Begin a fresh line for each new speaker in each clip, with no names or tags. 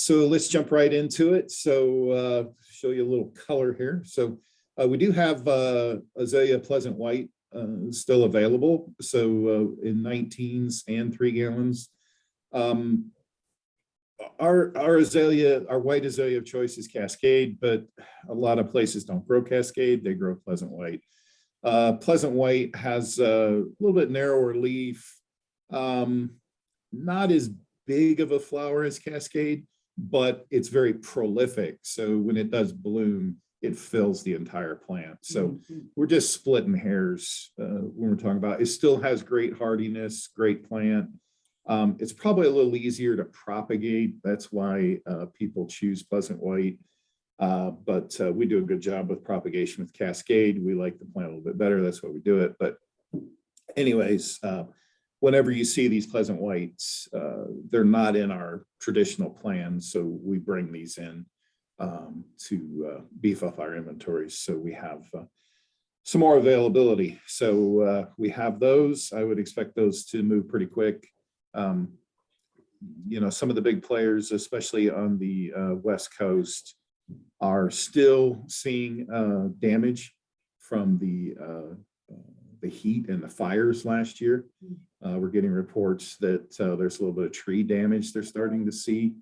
So let's jump right into it. So show you a little color here. So we do have Azalea Pleasant White still available. So in 19s and 3 gallons. Our azalea, our white azalea of choice is Cascade, but a lot of places don't grow Cascade. They grow Pleasant White. Pleasant White has a little bit narrower leaf, not as big of a flower as Cascade, but it's very prolific. So when it does bloom, it fills the entire plant. So we're just splitting hairs when we're talking about it. Still has great hardiness, great plant. It's probably a little easier to propagate. That's why people choose Pleasant White. But we do a good job with propagation with Cascade. We like the plant a little bit better. That's why we do it. But anyways, whenever you see these Pleasant Whites, they're not in our traditional plans. So we bring these in to beef up our inventories. So we have some more availability. So we have those. I would expect those to move pretty quick. You know, some of the big players, especially on the West Coast, are still seeing damage from the heat and the fires last year. We're getting reports that there's a little bit of tree damage they're starting to see.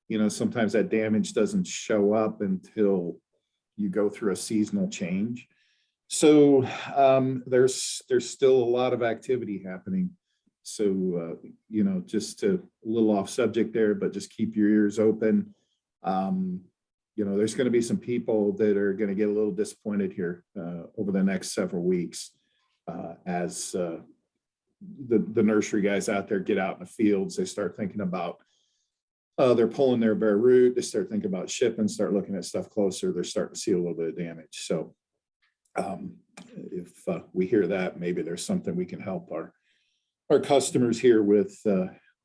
You know, sometimes that damage doesn't show up until you go through a seasonal change. So there's still a lot of activity happening. So, you know, just a little off subject there, but just keep your ears open. You know, there's going to be some people that are going to get a little disappointed here over the next several weeks as the nursery guys out there get out in the fields. They start thinking about they're pulling their bare root. They start thinking about shipping, start looking at stuff closer. They're starting to see a little bit of damage. So if we hear that, maybe there's something we can help our customers here with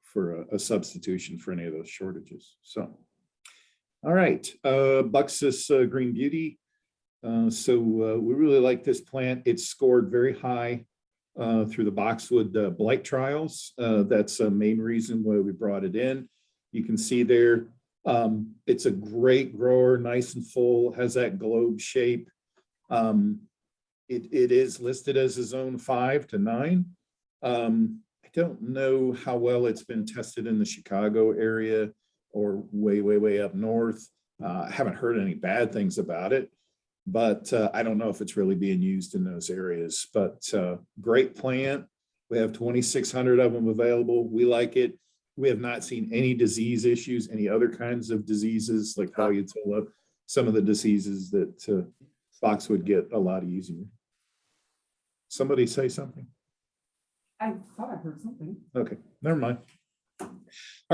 for a substitution for any of those shortages. So, all right, Buxus Green Beauty. So we really like this plant. It's scored very high through the Boxwood blight trials. That's a main reason why we brought it in. You can see there, it's a great grower, nice and full, has that globe shape. It is listed as a zone 5 to 9. I don't know how well it's been tested in the Chicago area or way up north. I haven't heard any bad things about it, but I don't know if it's really being used in those areas. But great plant. We have 2,600 of them available. We like it. We have not seen any disease issues, any other kinds of diseases like Foliatola, some of the diseases that Boxwood get a lot easier. Somebody say something?
I thought I heard something.
Okay, never mind. All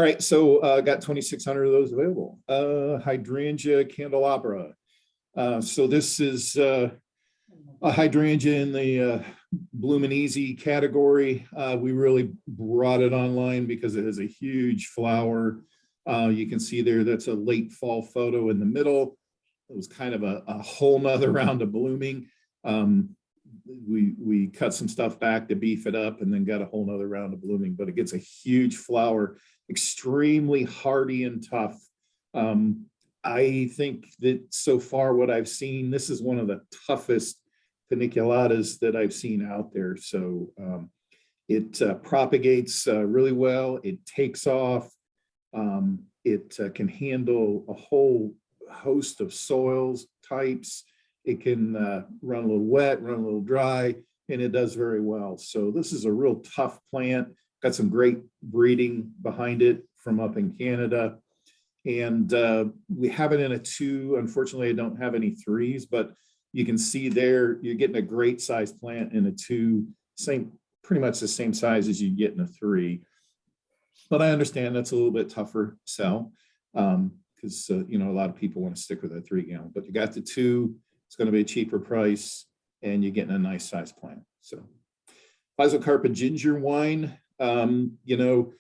right, so got 2,600 of those available. Hydrangea candelabra. So this is a hydrangea in the blooming easy category. We really brought it online because it has a huge flower. You can see there, that's a late fall photo in the middle. It was kind of a whole nother round of blooming. We cut some stuff back to beef it up and then got a whole nother round of blooming, but it gets a huge flower, extremely hardy and tough. I think that so far what I've seen, this is one of the toughest paniculatas that I've seen out there. So it propagates really well. It takes off. It can handle a whole host of soils types. It can run a little wet, run a little dry, and it does very well. So this is a real tough plant. Got some great breeding behind it from up in Canada. And we have it in a 2. Unfortunately, I don't have any 3s, but you can see there, you're getting a great size plant in a 2, pretty much the same size as you get in a 3. But I understand that's a little bit tougher sell because, you know, a lot of people want to stick with a 3 gallon, but you got the 2. It's going to be a cheaper price and you're getting a nice size plant. So Physocarpa ginger wine, you know,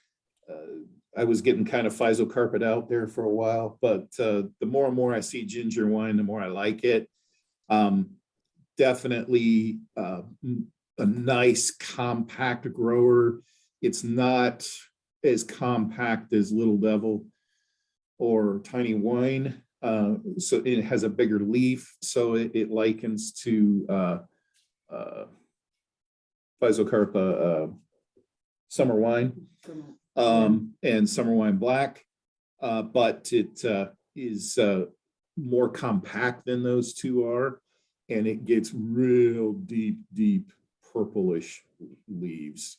I was getting kind of Physocarpid out there for a while, but the more and more I see ginger wine, the more I like it. Definitely a nice compact grower. It's not as compact as Little Devil. or tiny wine. So it has a bigger leaf, so it likens to uh, Physocarpa summer wine and summer wine black, but it is more compact than those two are, and it gets real deep purplish leaves.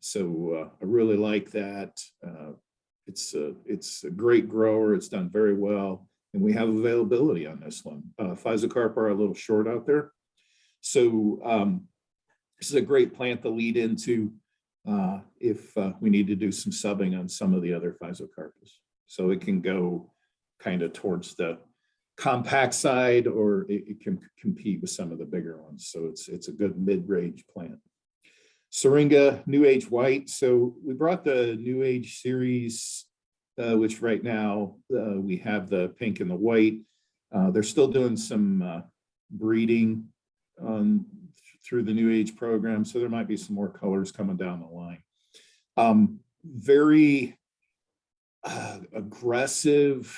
So I really like that. It's a great grower. It's done very well, and we have availability on this one. Physocarpa are a little short out there, so this is a great plant to lead into if we need to do some subbing on some of the other Physocarpas. So it can go kind of towards the compact side, or it can compete with some of the bigger ones. So it's a good mid-range plant. Syringa New Age White. So we brought the New Age series, which right now we have the pink and the white. They're still doing some breeding through the New Age program, so there might be some more colors coming down the line. Very aggressive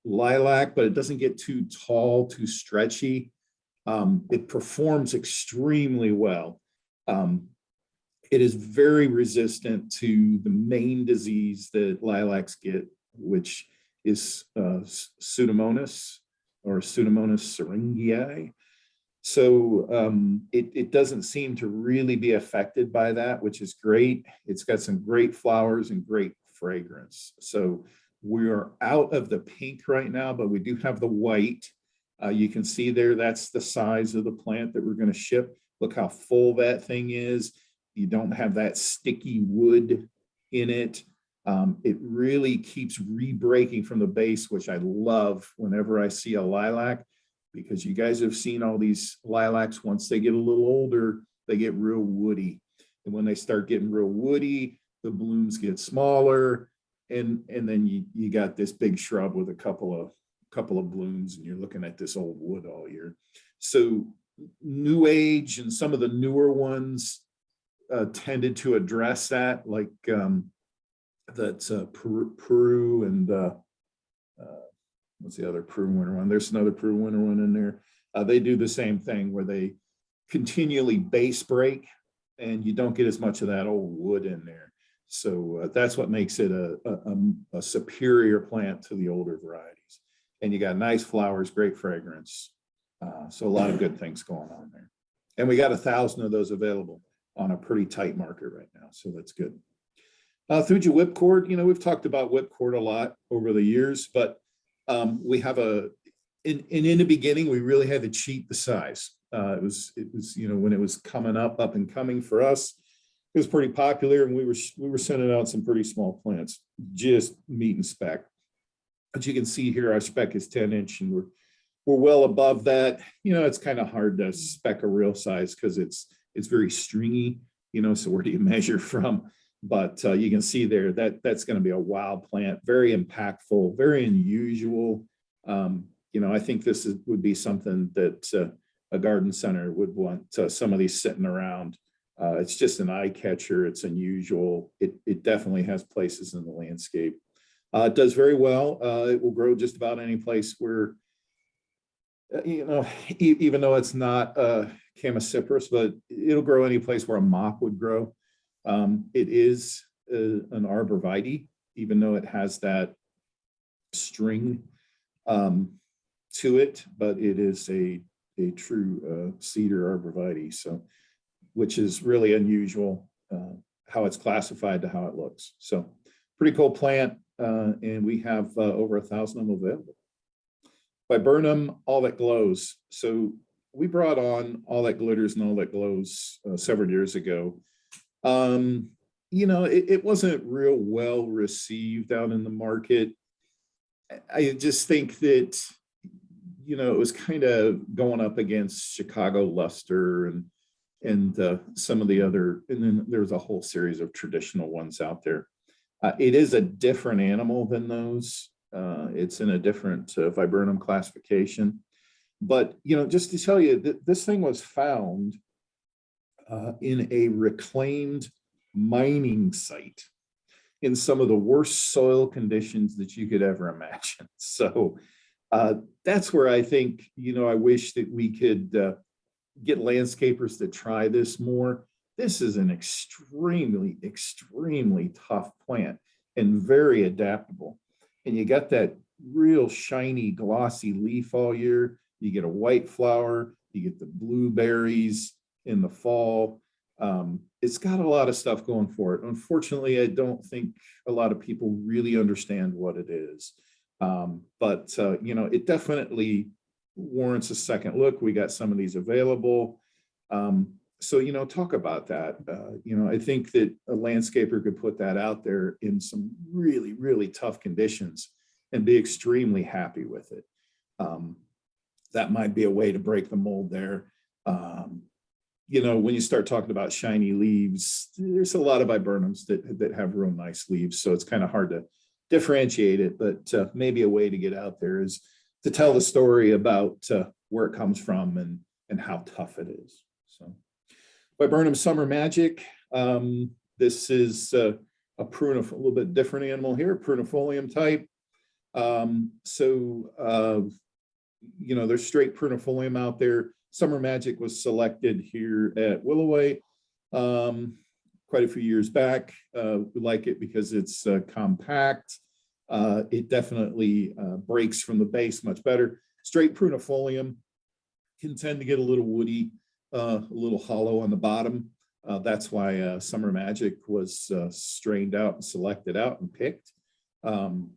lilac, but it doesn't get too tall, too stretchy. It performs extremely well. It is very resistant to the main disease that lilacs get, which is Pseudomonas or Pseudomonas syringae. So it doesn't seem to really be affected by that, which is great. It's got some great flowers and great fragrance. So we are out of the pink right now, but we do have the white. You can see there, that's the size of the plant that we're going to ship. Look how full that thing is. You don't have that sticky wood in it. It really keeps re-breaking from the base, which I love whenever I see a lilac, because you guys have seen all these lilacs. Once they get a little older, they get real woody. And when they start getting real woody, the blooms get smaller. And then you got this big shrub with a couple of blooms, and you're looking at this old wood all year. So New Age and some of the newer ones tended to address that, like that's Peru and what's the other Peru winter one? There's another Peru winter one in there. They do the same thing where they continually base break, and you don't get as much of that old wood in there. So that's what makes it a superior plant to the older varieties. And you got nice flowers, great fragrance. So a lot of good things going on there. And we got 1,000 of those available on a pretty tight market right now. So that's good. Thuja whipcord, we've talked about whipcord a lot over the years, but we have in the beginning, we really had to cheat the size. It was when it was coming up and coming for us, it was pretty popular, and we were sending out some pretty small plants, just meat and spec. But you can see here, our spec is 10-inch, and we're well above that. It's kind of hard to spec a real size because it's very stringy, so where do you measure from? But you can see there that's going to be a wild plant, very impactful, very unusual. I think this would be something that a garden center would want some of these sitting around. It's just an eye catcher. It's unusual. It definitely has places in the landscape. It does very well. It will grow just about any place where, even though it's not Chamaecyparis, but it'll grow any place where a mop would grow. It is an arborvitae, even though it has that string to it, but it is a true cedar arborvitae. So, which is really unusual, how it's classified to how it looks. So pretty cool plant, and we have over 1,000 of them available. Viburnum, All That Glows. So we brought on All That Glitters and All That Glows several years ago. It wasn't real well received out in the market. I just think that, it was kind of going up against Chicago Luster and some of the other, and then there's a whole series of traditional ones out there. It is a different animal than those. It's in a different viburnum classification. But, just to tell you, this thing was found in a reclaimed mining site. in some of the worst soil conditions that you could ever imagine. So that's where I think, I wish that we could get landscapers to try this more. This is an extremely, extremely tough plant and very adaptable. And you got that real shiny, glossy leaf all year. You get a white flower, you get the blueberries in the fall. It's got a lot of stuff going for it. Unfortunately, I don't think a lot of people really understand what it is. But it definitely warrants a second look. We got some of these available. So, talk about that. I think that a landscaper could put that out there in some really, really tough conditions and be extremely happy with it. That might be a way to break the mold there. When you start talking about shiny leaves, there's a lot of viburnums that have real nice leaves. So it's kind of hard to differentiate it, but maybe a way to get out there is to tell the story about where it comes from and how tough it is. So Viburnum Summer Magic. This is a little bit different animal here, prunifolium type. There's straight prunifolium out there. Summer Magic was selected here at Willoway quite a few years back. We like it because it's compact. It definitely breaks from the base much better. Straight prunifolium can tend to get a little woody, a little hollow on the bottom. That's why Summer Magic was strained out and selected out and picked.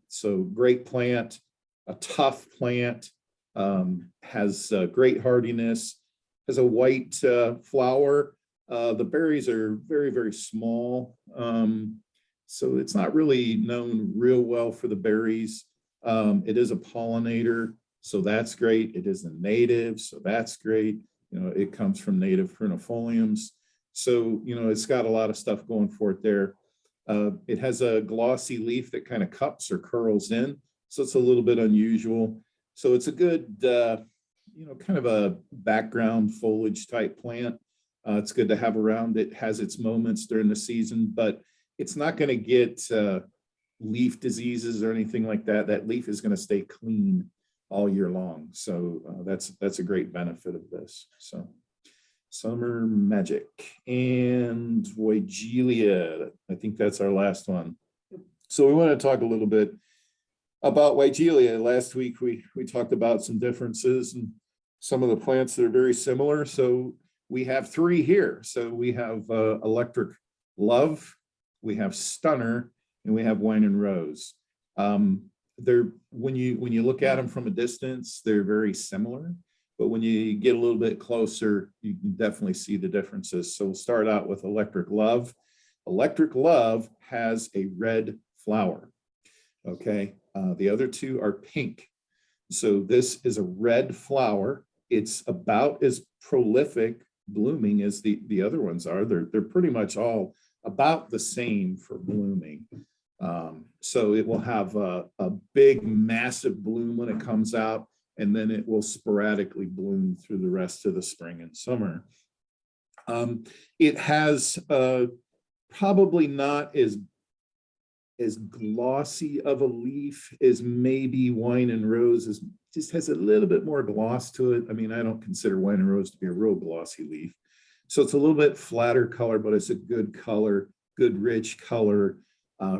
So great plant, a tough plant, has great hardiness, has a white flower. The berries are very, very small. So it's not really known real well for the berries. It is a pollinator, so that's great. It is a native, so that's great. It comes from native prunifoliums. So, it's got a lot of stuff going for it there. It has a glossy leaf that kind of cups or curls in, so it's a little bit unusual. So it's a good, kind of a background foliage type plant. It's good to have around. It has its moments during the season, but it's not going to get leaf diseases or anything like that. That leaf is going to stay clean all year long. So that's a great benefit of this. So Summer Magic and Weigelia. I think that's our last one. So we want to talk a little bit about Weigelia. Last week we talked about some differences and some of the plants that are very similar. So we have three here. So we have Electric Love, we have Stunner, and we have Wine and Rose. They're when you look at them from a distance, they're very similar, but when you get a little bit closer, you can definitely see the differences. So we'll start out with Electric Love. Electric Love has a red flower. Okay, the other two are pink. So this is a red flower. It's about as prolific blooming as the other ones are. They're pretty much all about the same for blooming. So it will have a big, massive bloom when it comes out, and then it will sporadically bloom through the rest of the spring and summer. It has probably not as glossy of a leaf as maybe Wine and Rose. Just has a little bit more gloss to it. I mean, I don't consider Wine and Rose to be a real glossy leaf. So it's a little bit flatter color, but it's a good color, good rich color,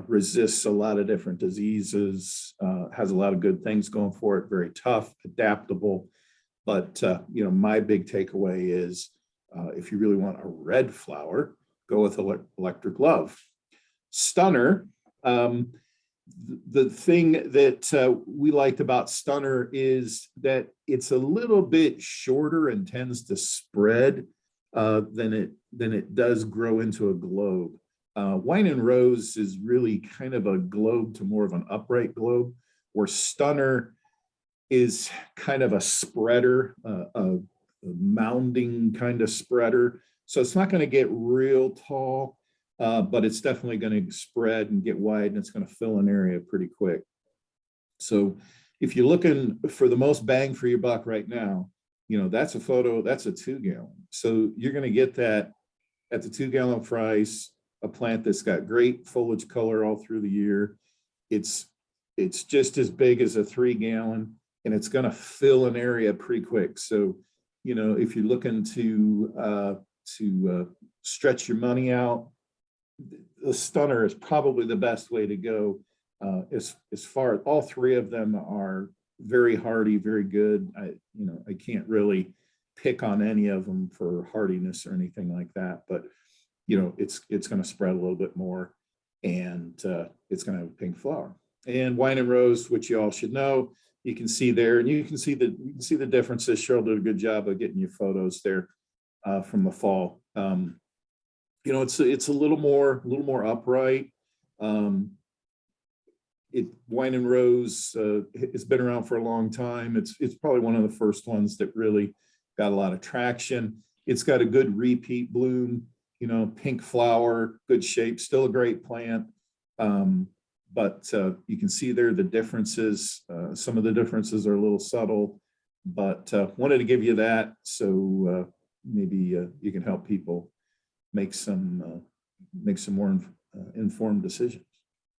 resists a lot of different diseases, has a lot of good things going for it, very tough, adaptable. But, my big takeaway is if you really want a red flower, go with Electric Love. Stunner, the thing that we liked about Stunner is that it's a little bit shorter and tends to spread than it does grow into a globe. Wine and Rose is really kind of a globe to more of an upright globe, where Stunner is kind of a spreader, a mounding kind of spreader. So it's not going to get real tall, but it's definitely going to spread and get wide, and it's going to fill an area pretty quick. So if you're looking for the most bang for your buck right now, that's a photo, that's a 2 gallon. So you're going to get that at the 2 gallon price. a plant that's got great foliage color all through the year. It's just as big as a 3-gallon, and it's going to fill an area pretty quick. So, you know, if you're looking to stretch your money out, the stunner is probably the best way to go. As far as all three of them are very hardy, very good. I can't really pick on any of them for hardiness or anything like that, but you know, it's going to spread a little bit more, and it's going to have a pink flower. And wine and rose, which you all should know, you can see there, and you can see the differences. Cheryl did a good job of getting you photos there from the fall. You know, it's a little more upright. Wine and rose has been around for a long time. It's probably one of the first ones that really got a lot of traction. It's got a good repeat bloom, you know, pink flower, good shape, still a great plant. But you can see there the differences. Some of the differences are a little subtle, but wanted to give you that so maybe you can help people make some more informed decisions.